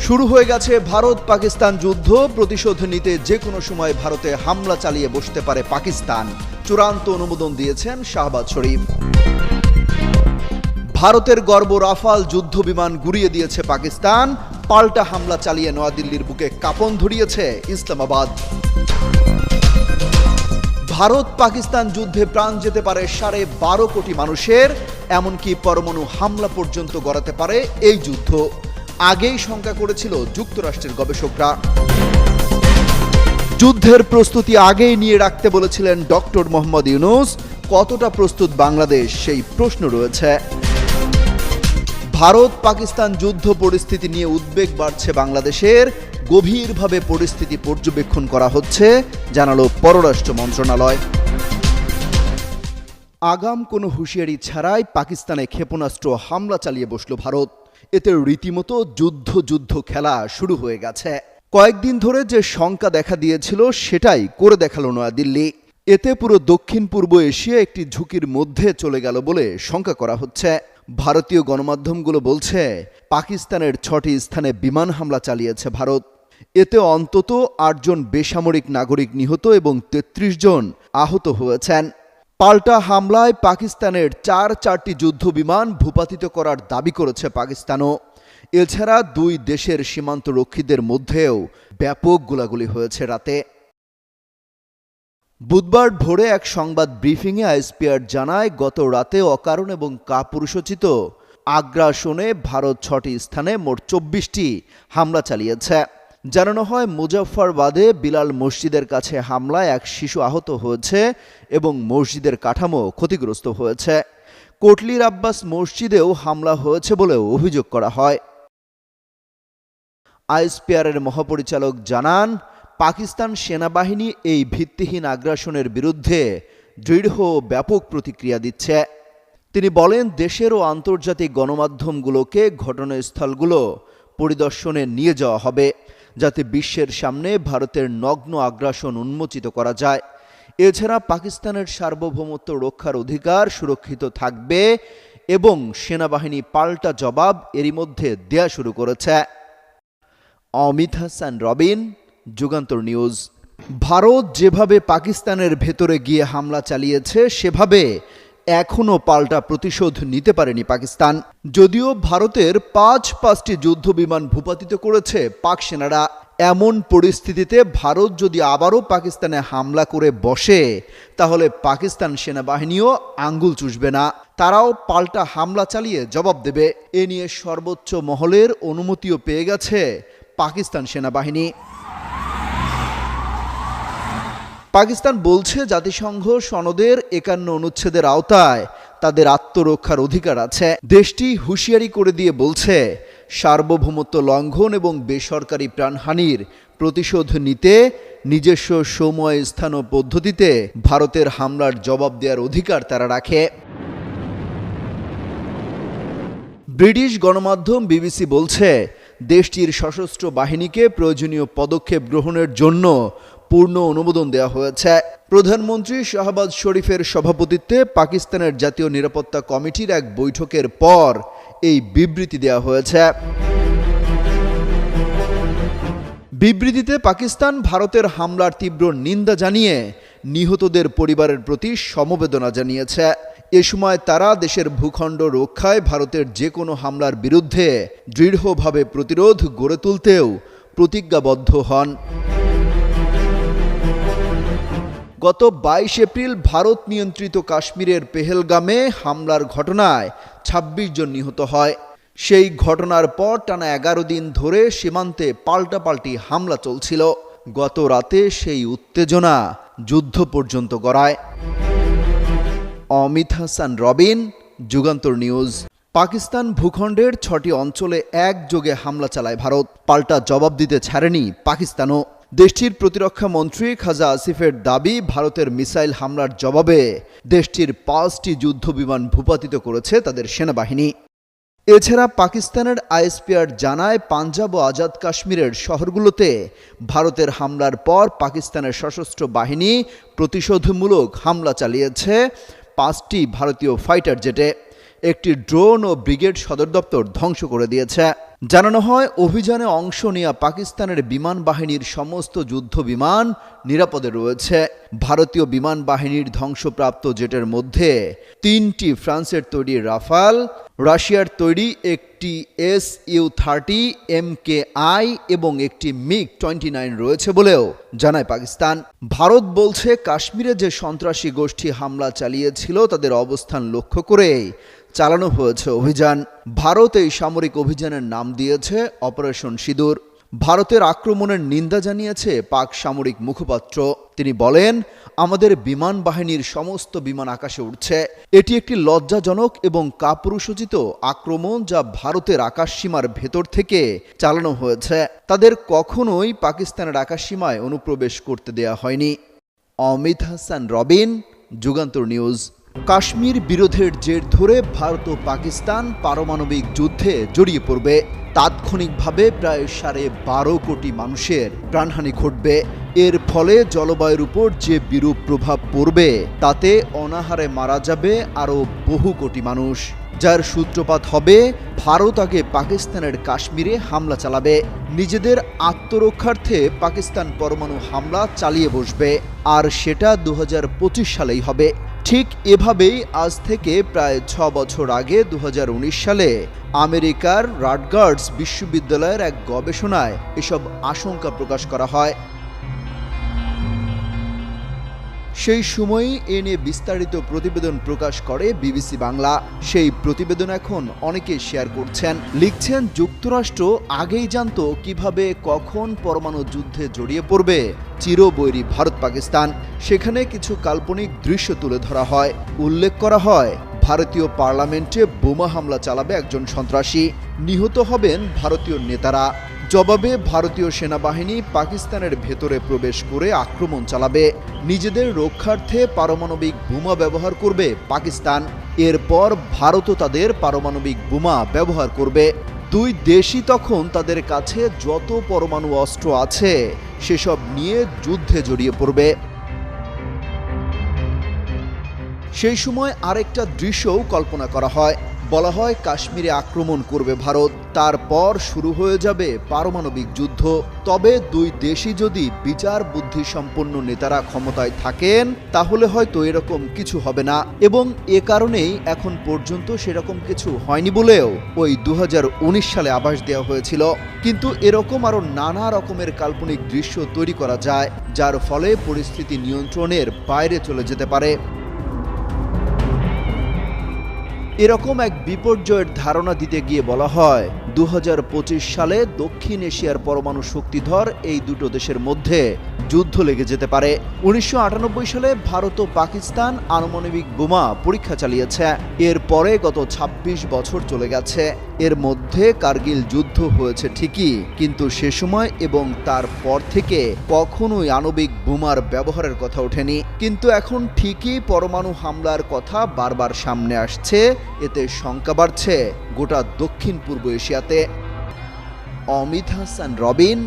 শুরু হয়ে গেছে ভারত পাকিস্তান যুদ্ধ। প্রতিশোধ নিতে যে কোনো সময় ভারতে হামলা চালিয়ে বসতে পারে পাকিস্তান। চূড়ান্ত অনুমোদন দিয়েছেন শাহবাজ শরীফ। ভারতের গর্ব রাফাল যুদ্ধ বিমান গুড়িয়ে দিয়েছে পাকিস্তান। পাল্টা হামলা চালিয়ে নয়াদিল্লির বুকে কাঁপন ধরিয়েছে ইসলামাবাদ। ভারত পাকিস্তান যুদ্ধে প্রাণ যেতে পারে 12.5 কোটি মানুষের, এমনকি পরমাণু হামলা পর্যন্ত গড়াতে পারে এই যুদ্ধ। আগেই শঙ্কা করেছিল যুক্তরাষ্ট্রের গবেষকরা। যুদ্ধের প্রস্তুতি আগেই নিয়ে রাখতে বলেছিলেন ডক্টর মোহাম্মদ ইউনূস। কতটা প্রস্তুত বাংলাদেশ, সেই প্রশ্ন রয়েছে। ভারত পাকিস্তান যুদ্ধ পরিস্থিতি নিয়ে উদ্বেগ বাড়ছে বাংলাদেশের। গভীরভাবে পরিস্থিতি পর্যবেক্ষণ করা হচ্ছে, জানালো পররাষ্ট্র মন্ত্রণালয়। আগাম কোনো হুঁশিয়ারি ছাড়াই পাকিস্তানে ক্ষেপণাস্ত্র হামলা চালিয়ে বসল ভারত। এতে রীতিমতো যুদ্ধ খেলা শুরু হয়ে গেছে। কয়েকদিন ধরে যে শঙ্কা দেখা দিয়েছিল সেটাই করে দেখালো নয়াদিল্লি। এতে পুরো দক্ষিণ পূর্ব এশিয়া একটি ঝুঁকির মধ্যে চলে গেল বলে শঙ্কা করা হচ্ছে। ভারতীয় গণমাধ্যমগুলো বলছে পাকিস্তানের 6টি স্থানে বিমান হামলা চালিয়েছে ভারত। এতে অন্তত 8 জন বেসামরিক নাগরিক নিহত এবং 33 জন আহত হয়েছেন। পাল্টা হামলায় পাকিস্তানের 4টি যুদ্ধ বিমান ভূপাতিত করার দাবি করেছে পাকিস্তানও। এছাড়া 2 দেশের সীমান্ত রক্ষীদের মধ্যেও ব্যাপক গোলাগুলি হয়েছে রাতে। বুধবার ভোরে এক সংবাদ ব্রিফিংয়ে আইএসপিআর জানায়, গত রাতে অকারণ এবং কাপুরুষোচিত আগ্রাসনে ভারত 6টি স্থানে মোট 24টি হামলা চালিয়েছে। জানানো হয়, মুজাফফরবাদে বিলাল মসজিদের কাছে হামলায় এক শিশু আহত হয়েছে এবং মসজিদের কাঠামো ক্ষতিগ্রস্ত হয়েছে। কোটলির আব্বাস মসজিদেও হামলা হয়েছে বলেও অভিযোগ করা হয়। আইএসপিআরের মহাপরিচালক জানান, পাকিস্তান সেনাবাহিনী এই ভিত্তিহীন আগ্রাসনের বিরুদ্ধে দৃঢ় ও ব্যাপক প্রতিক্রিয়া দিচ্ছে। তিনি বলেন, দেশের ও আন্তর্জাতিক গণমাধ্যমগুলোকে ঘটনাস্থলগুলো পরিদর্শনে নিয়ে যাওয়া হবে, যাতে বিশ্বের সামনে ভারতের নগ্ন আগ্রাসন উন্মোচিত করা যায়। এছাড়া পাকিস্তানের সার্বভৌমত্ব রক্ষার অধিকার সুরক্ষিত থাকবে এবং সেনাবাহিনী পাল্টা জবাব এরই মধ্যে দেয়া শুরু করেছে। অমিত হাসান রবিন, যুগান্তর নিউজ। ভারত যেভাবে পাকিস্তানের ভেতরে গিয়ে হামলা চালিয়েছে সেভাবে এখনও পাল্টা প্রতিশোধ নিতে পারেনি পাকিস্তান। যদিও ভারতের 5টি যুদ্ধ বিমান ভূপাতিত করেছে পাক সেনারা। এমন পরিস্থিতিতে ভারত যদি আবারও পাকিস্তানে হামলা করে বসে, তাহলে পাকিস্তান সেনাবাহিনীও আঙ্গুল চুষবে না, তারাও পাল্টা হামলা চালিয়ে জবাব দেবে। এ নিয়ে সর্বোচ্চ মহলের অনুমতিও পেয়ে গেছে পাকিস্তান সেনাবাহিনী। পাকিস্তান বলছে, জাতিসংঘ সনদের 51 অনুচ্ছেদের আওতায় তাদের আত্মরক্ষার অধিকার আছে। দেশটি হুঁশিয়ারি করে দিয়ে বলছে, সার্বভৌমত্ব লঙ্ঘন এবং বেসরকারি প্রাণহানির প্রতিশোধ নিতে নিজস্ব সময়, স্থান ও পদ্ধতিতে ভারতের হামলার জবাব দেওয়ার অধিকার তারা রাখে। ব্রিটিশ গণমাধ্যম বিবিসি বলছে, দেশটির সশস্ত্র বাহিনীকে প্রয়োজনীয় পদক্ষেপ গ্রহণের জন্য পূর্ণ অনুমোদন দেওয়া হয়েছে। প্রধানমন্ত্রী শাহবাজ শরীফের সভাপতিত্বে পাকিস্তানের জাতীয় নিরাপত্তা কমিটির এক বৈঠকের পর এই বিবৃতি দেওয়া হয়েছে। বিবৃতিতে পাকিস্তান ভারতের হামলার তীব্র নিন্দা জানিয়ে নিহতদের পরিবারের প্রতি সমবেদনা জানিয়েছে। এ সময় তারা দেশের ভূখণ্ড রক্ষায় ভারতের যে কোনো হামলার বিরুদ্ধে দৃঢ়ভাবে প্রতিরোধ গড়ে তুলতেও প্রতিজ্ঞাবদ্ধ হন। গত 22 এপ্রিল ভারত নিয়ন্ত্রিত কাশ্মীরের পেহেলগামে হামলার ঘটনায় 26 জন নিহত হয়। সেই ঘটনার পর টানা 11 দিন ধরে সীমান্তে পাল্টাপাল্টি হামলা চলছিল। গত রাতে সেই উত্তেজনা যুদ্ধ পর্যন্ত গড়ায়। অমিত হাসান রবিন, যুগান্তর নিউজ। পাকিস্তান ভূখণ্ডের 6টি অঞ্চলে একযোগে হামলা চালায় ভারত। পাল্টা জবাব দিতে ছাড়েনি পাকিস্তানও। দেশটির প্রতিরক্ষা মন্ত্রী খাজা আসিফের দাবি, ভারতের মিসাইল হামলার জবাবে দেশটির 5টি যুদ্ধ বিমান ভূপাতিত করেছে তাদের সেনাবাহিনী। এছাড়া পাকিস্তানের আইএসপিআর জানায়, পাঞ্জাব ও আজাদ কাশ্মীরের শহরগুলোতে ভারতের হামলার পর পাকিস্তানের সশস্ত্র বাহিনী প্রতিশোধমূলক হামলা চালিয়েছে 5টি ভারতীয় ফাইটার জেটে। একটি ড্রোন ও ব্রিগেড সদর দপ্তর ধ্বংস করে দিয়েছে। জানানো হয়, অভিযানে অংশ নেওয়া পাকিস্তানের বিমান বাহিনীর সমস্ত যুদ্ধ বিমান নিরাপদে রয়েছে। ভারতীয় বিমান বাহিনীর ধ্বংসপ্রাপ্ত জেটের মধ্যে 3টি ফ্রান্সের তৈরি রাফাল, রাশিয়ার তৈরি একটি Su-30 MKI এবং একটি MiG-29 রয়েছে বলেও জানায় পাকিস্তান। ভারত বলছে, কাশ্মীরে যে সন্ত্রাসী গোষ্ঠী হামলা চালিয়েছিল তাদের অবস্থান লক্ষ্য করে চালানো হয়েছে অভিযান। ভারত এই সামরিক অভিযানের নাম দিয়েছে অপারেশন সিঁদুর। ভারতের আক্রমণের নিন্দা জানিয়েছে পাক সামরিক মুখপাত্র। তিনি বলেন, আমাদের বিমান বাহিনীর সমস্ত বিমান আকাশে উঠছে। এটি একটি লজ্জাজনক এবং কাপুরুষোচিত আক্রমণ যা ভারতের আকাশসীমার ভেতর থেকে চালানো হয়েছে। তাদের কখনোই পাকিস্তানের আকাশসীমায় অনুপ্রবেশ করতে দেয়া হয়নি। অমিত হাসান রবিন, যুগান্তর নিউজ। কাশ্মীর বিরোধের জের ধরে ভারত ও পাকিস্তান পারমাণবিক যুদ্ধে জড়িয়ে পড়বে। তাৎক্ষণিকভাবে প্রায় 12.5 কোটি মানুষের প্রাণহানি ঘটবে। এর ফলে জলবায়ুর উপর যে বিরূপ প্রভাব পড়বে তাতে অনাহারে মারা যাবে আরও বহু কোটি মানুষ, যার সূত্রপাত হবে ভারত আগে পাকিস্তানের কাশ্মীরে হামলা চালাবে। নিজেদের আত্মরক্ষার্থে পাকিস্তান পরমাণু হামলা চালিয়ে বসবে, আর সেটা 2025 সালেই হবে। ঠিক এভাবেই আজ থেকে প্রায় 6 বছর আগে 2019 সালে আমেরিকার রাটগার্স বিশ্ববিদ্যালয়ের এক গবেষণায় এসব আশঙ্কা প্রকাশ করা হয়। সেই সময়ই এ নিয়ে বিস্তারিত প্রতিবেদন প্রকাশ করে বিবিসি বাংলা। সেই প্রতিবেদন এখন অনেকেই শেয়ার করছেন, লিখছেন, যুক্তরাষ্ট্র আগেই জানতো কিভাবে কখন পরমাণু যুদ্ধে জড়িয়ে পড়বে চিরবৈরী ভারত পাকিস্তান। সেখানে কিছু কাল্পনিক দৃশ্য তুলে ধরা হয়। উল্লেখ করা হয়, ভারতীয় পার্লামেন্টে বোমা হামলা চালাবে একজন সন্ত্রাসী, নিহত হবেন ভারতীয় নেতারা। জবাবে ভারতীয় সেনাবাহিনী পাকিস্তানের ভেতরে প্রবেশ করে আক্রমণ চালাবে। নিজেদের রক্ষার্থে পারমাণবিক বোমা ব্যবহার করবে পাকিস্তান। এরপর ভারতও তাদের পারমাণবিক বোমা ব্যবহার করবে। দুই দেশই তখন তাদের কাছে যত পরমাণু অস্ত্র আছে সেসব নিয়ে যুদ্ধে জড়িয়ে পড়বে। সেই সময় আরেকটা দৃশ্যও কল্পনা করা হয়। বলা হয়, কাশ্মীরে আক্রমণ করবে ভারত, তারপর শুরু হয়ে যাবে পারমাণবিক যুদ্ধ। তবে দুই দেশই যদি বিচার বুদ্ধি সম্পন্ন নেতারা ক্ষমতায় থাকেন তাহলে হয়তো এরকম কিছু হবে না, এবং এ কারণেই এখন পর্যন্ত সেরকম কিছু হয়নি বলেও ওই 2019 সালে আভাস দেওয়া হয়েছিল। কিন্তু এরকম আরো নানা রকমের কাল্পনিক দৃশ্য তৈরি করা যায়, যার ফলে পরিস্থিতি নিয়ন্ত্রণের বাইরে চলে যেতে পারে। এরকম এক বিপর্যয়ের ধারণা দিতে গিয়ে বলা হয়, 2025 সালে দক্ষিণ এশিয়ার পরমাণু শক্তিধর এই দুটো দেশের মধ্যে যুদ্ধ লেগে যেতে পারে। 1998 সালে ভারত ও পাকিস্তান আণবিক বোমা পরীক্ষা চালিয়েছে। এরপরে গত 26 বছর চলে গেছে। এর মধ্যে কার্গিল যুদ্ধ হয়েছে ঠিকই, কিন্তু সে সময় এবং তারপর থেকে কখনোই আণবিক বোমার ব্যবহারের কথা ওঠেনি। কিন্তু এখন ঠিকই পরমাণু হামলার কথা বারবার সামনে আসছে। এতে শঙ্কা বাড়ছে গোটা দক্ষিণ পূর্ব এশিয়াতে। অমিত হাসান রবিন,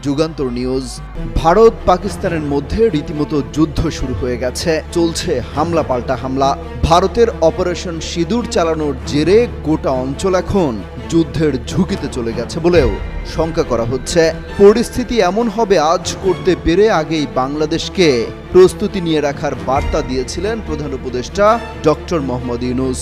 যুগান্তর নিউজ। ভারত পাকিস্তানের মধ্যে রীতিমতো যুদ্ধ শুরু হয়ে গেছে। চলছে হামলা পাল্টা হামলা। ভারতের অপারেশন সিঁদুর চালানোর জেরে গোটা অঞ্চল এখন যুদ্ধের ঝুঁকিতে চলে গেছে বলেও শঙ্কা করা হচ্ছে। পরিস্থিতি এমন হবে আজ করতে পেরে আগেই বাংলাদেশকে প্রস্তুতি নিয়ে রাখার বার্তা দিয়েছিলেন প্রধান উপদেষ্টা ডক্টর মোহাম্মদ ইউনূস।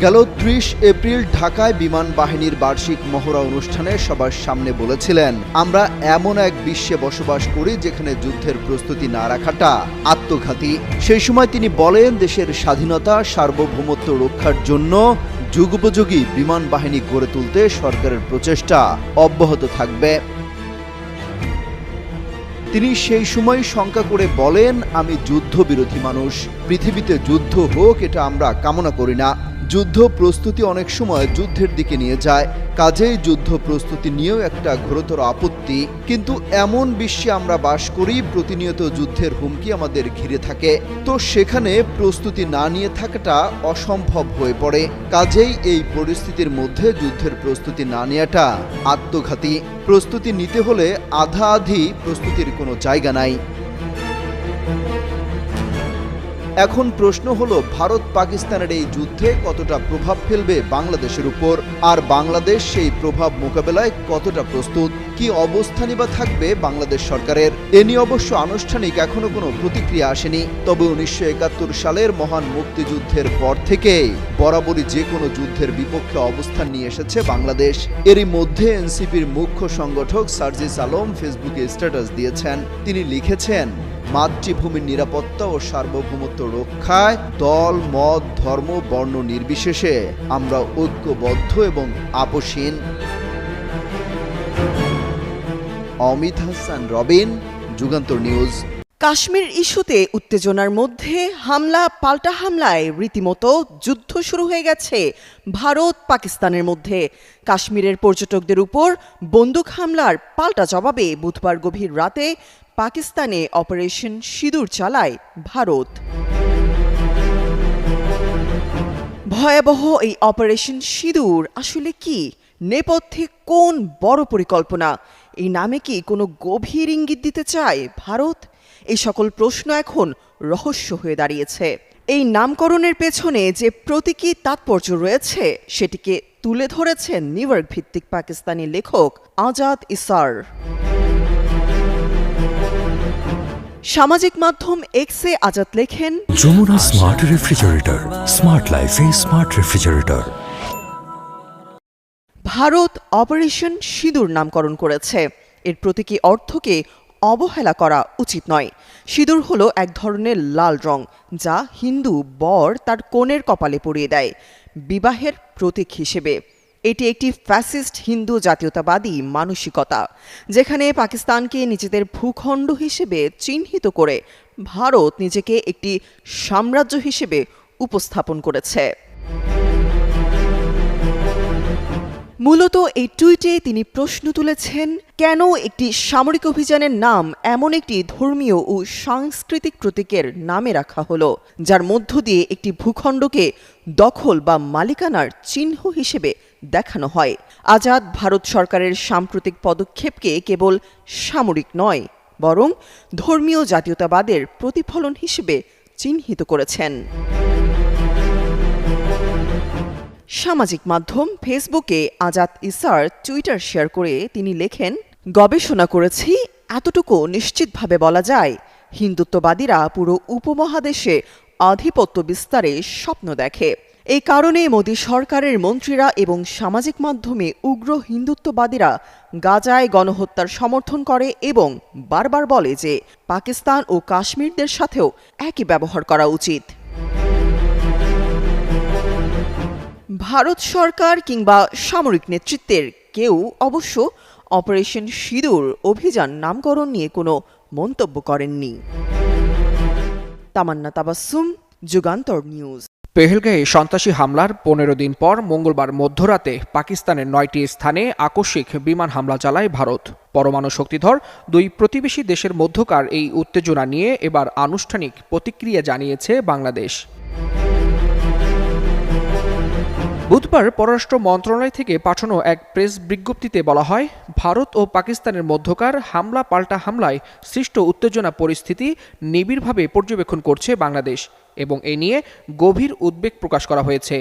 গেল 30 এপ্রিল ঢাকায় বিমান বাহিনীর বার্ষিক মহড়া অনুষ্ঠানে সবার সামনে বলেছিলেন, আমরা এমন এক বিশ্বে বসবাস করি যেখানে যুদ্ধের প্রস্তুতি না রাখাটা আত্মঘাতী। সেই সময় তিনি বলেন, দেশের স্বাধীনতা সার্বভৌমত্ব রক্ষার জন্য যুগোপযোগী বিমান বাহিনী গড়ে তুলতে সরকারের প্রচেষ্টা অব্যাহত থাকবে। তিনি সেই সময় শঙ্কা করে বলেন, আমি যুদ্ধবিরোধী মানুষ। পৃথিবীতে যুদ্ধ হোক এটা আমরা কামনা করি না। যুদ্ধ প্রস্তুতি অনেক সময় যুদ্ধের দিকে নিয়ে যায়, কাজেই যুদ্ধ প্রস্তুতি নিয়েও একটা ঘোরতর আপত্তি। কিন্তু এমন বিশ্বে আমরা বাস করি, প্রতিনিয়ত যুদ্ধের হুমকি আমাদের ঘিরে থাকে। তো সেখানে প্রস্তুতি না নিয়ে থাকাটা অসম্ভব হয়ে পড়ে। কাজেই এই পরিস্থিতির মধ্যে যুদ্ধের প্রস্তুতি না নেওয়াটা আত্মঘাতী। প্রস্তুতি নিতে হলে আধা আধি প্রস্তুতির কোনো জায়গা নাই। এখন প্রশ্ন হলো, ভারত পাকিস্তানের এই যুদ্ধে কতটা প্রভাব ফেলবে বাংলাদেশের উপর, আর বাংলাদেশ সেই প্রভাব মোকাবেলায় কতটা প্রস্তুত, কি অবস্থানই বা থাকবে বাংলাদেশ সরকারের। এ নিয়ে অবশ্য আনুষ্ঠানিক এখনো কোনো প্রতিক্রিয়া আসেনি। তবে 1971 সালের মহান মুক্তিযুদ্ধের পর থেকেই বরাবরই যে কোনো যুদ্ধের বিপক্ষে অবস্থান নিয়ে এসেছে বাংলাদেশ। এরই মধ্যে এনসিপির মুখ্য সংগঠক সার্জিস আলম ফেসবুকে স্ট্যাটাস দিয়েছেন। তিনি লিখেছেন, মাতৃভূমির নিরাপত্তা ও সার্বভৌমত্ব রক্ষায় দল, মত, ধর্ম, বর্ণ নির্বিশেষে আমরা ঐক্যবদ্ধ এবং আপোষহীন। অমিত হাসান রবিন, যুগান্তর নিউজ। কাশ্মীর ইস্যুতে উত্তেজনার মধ্যে হামলা পাল্টা হামলায় রীতিমতো যুদ্ধ শুরু হয়ে গেছে ভারত পাকিস্তানের মধ্যে। কাশ্মীরের পর্যটকদের উপর বন্দুক হামলার পাল্টা জবাবে বুধবার গভীর রাতে পাকিস্তানে অপারেশন সিঁদুর চালায় ভারত। ভয়াবহ এই অপারেশন সিঁদুর আসলে কি? নেপথ্যে কোন বড় পরিকল্পনা? এই নামে কি কোনো গভীর ইঙ্গিত দিতে চায় ভারত? এই সকল প্রশ্ন এখন রহস্য হয়ে দাঁড়িয়েছে। এই নামকরণের পেছনে যে প্রতীকী তাৎপর্য রয়েছে সেটিকে তুলে ধরেছেন নিউ ইয়র্ক ভিত্তিক পাকিস্তানি লেখক আজাদ ইসার। সামাজিক মাধ্যম এক্সে আজাদ লেখেন, যমুনা স্মার্ট রেফ্রিজারেটর, স্মার্ট লাইফে স্মার্ট রেফ্রিজারেটর। ভারত অপারেশন সিঁদুর নামকরণ করেছে। এর প্রতীকী অর্থকে অবহেলা করা উচিত নয়। সিঁদুর হলো এক ধরনের লাল রং যা হিন্দু বর তার কনের কপালে পরিয়ে দেয় বিবাহের প্রতীক হিসেবে। এটি একটি ফ্যাসিস্ট হিন্দু জাতীয়তাবাদী মানসিকতা, যেখানে পাকিস্তানকে নিজেদের ভূখণ্ড হিসেবে চিহ্নিত করে ভারত নিজেকে একটি সাম্রাজ্য হিসেবে উপস্থাপন করেছে। মূলত এই টুইটে তিনি প্রশ্ন তুলেছেন, কেন একটি সামরিক অভিযানের নাম এমন একটি ধর্মীয় ও সাংস্কৃতিক প্রতীকের নামে রাখা হলো, যার মধ্য দিয়ে একটি ভূখণ্ডকে দখল বা মালিকানার চিহ্ন হিসেবে দেখানো হয়। আজাদ ভারত সরকারের সাম্প্রতিক পদক্ষেপকে কেবল সামরিক নয়, বরং ধর্মীয় জাতীয়তাবাদের প্রতিফলন হিসেবে চিহ্নিত করেছেন। সামাজিক মাধ্যম ফেসবুকে আজাদ ইসার টুইটার শেয়ার করে তিনি লেখেন, গবেষণা করেছি, এতটুকু নিশ্চিতভাবে বলা যায়, হিন্দুত্ববাদীরা পুরো উপমহাদেশে আধিপত্য বিস্তারে স্বপ্ন দেখে। এই কারণে মোদী সরকারের মন্ত্রীরা এবং সামাজিক মাধ্যমে উগ্র হিন্দুত্ববাদীরা গাজায় গণহত্যার সমর্থন করে এবং বারবার বলে যে পাকিস্তান ও কাশ্মীরদের সাথেও একই ব্যবহার করা উচিত। ভারত সরকার কিংবা সামরিক নেতৃত্বের কেউ অবশ্য অপারেশন সিঁদুর অভিযান নামকরণ নিয়ে কোনো মন্তব্য করেননি। তামান্না তাবাসসুম, যুগান্তর নিউজ। পেহেলগাঁয়ে সন্ত্রাসী হামলার 15 দিন পর মঙ্গলবার মধ্যরাতে পাকিস্তানের 9টি স্থানে আকস্মিক বিমান হামলা চালায় ভারত। পরমাণু শক্তিধর দুই প্রতিবেশী দেশের মধ্যকার এই উত্তেজনা নিয়ে এবার আনুষ্ঠানিক প্রতিক্রিয়া জানিয়েছে বাংলাদেশ। বুধবার পররাষ্ট্র মন্ত্রণালয় থেকে পাঠানো এক প্রেস বিজ্ঞপ্তিতে বলা হয়, ভারত ও পাকিস্তানের মধ্যকার হামলা পাল্টা হামলায় সৃষ্ট উত্তেজনা পরিস্থিতি নিবিড়ভাবে পর্যবেক্ষণ করছে বাংলাদেশ এবং এ নিয়ে গভীর উদ্বেগ প্রকাশ করা হয়েছে।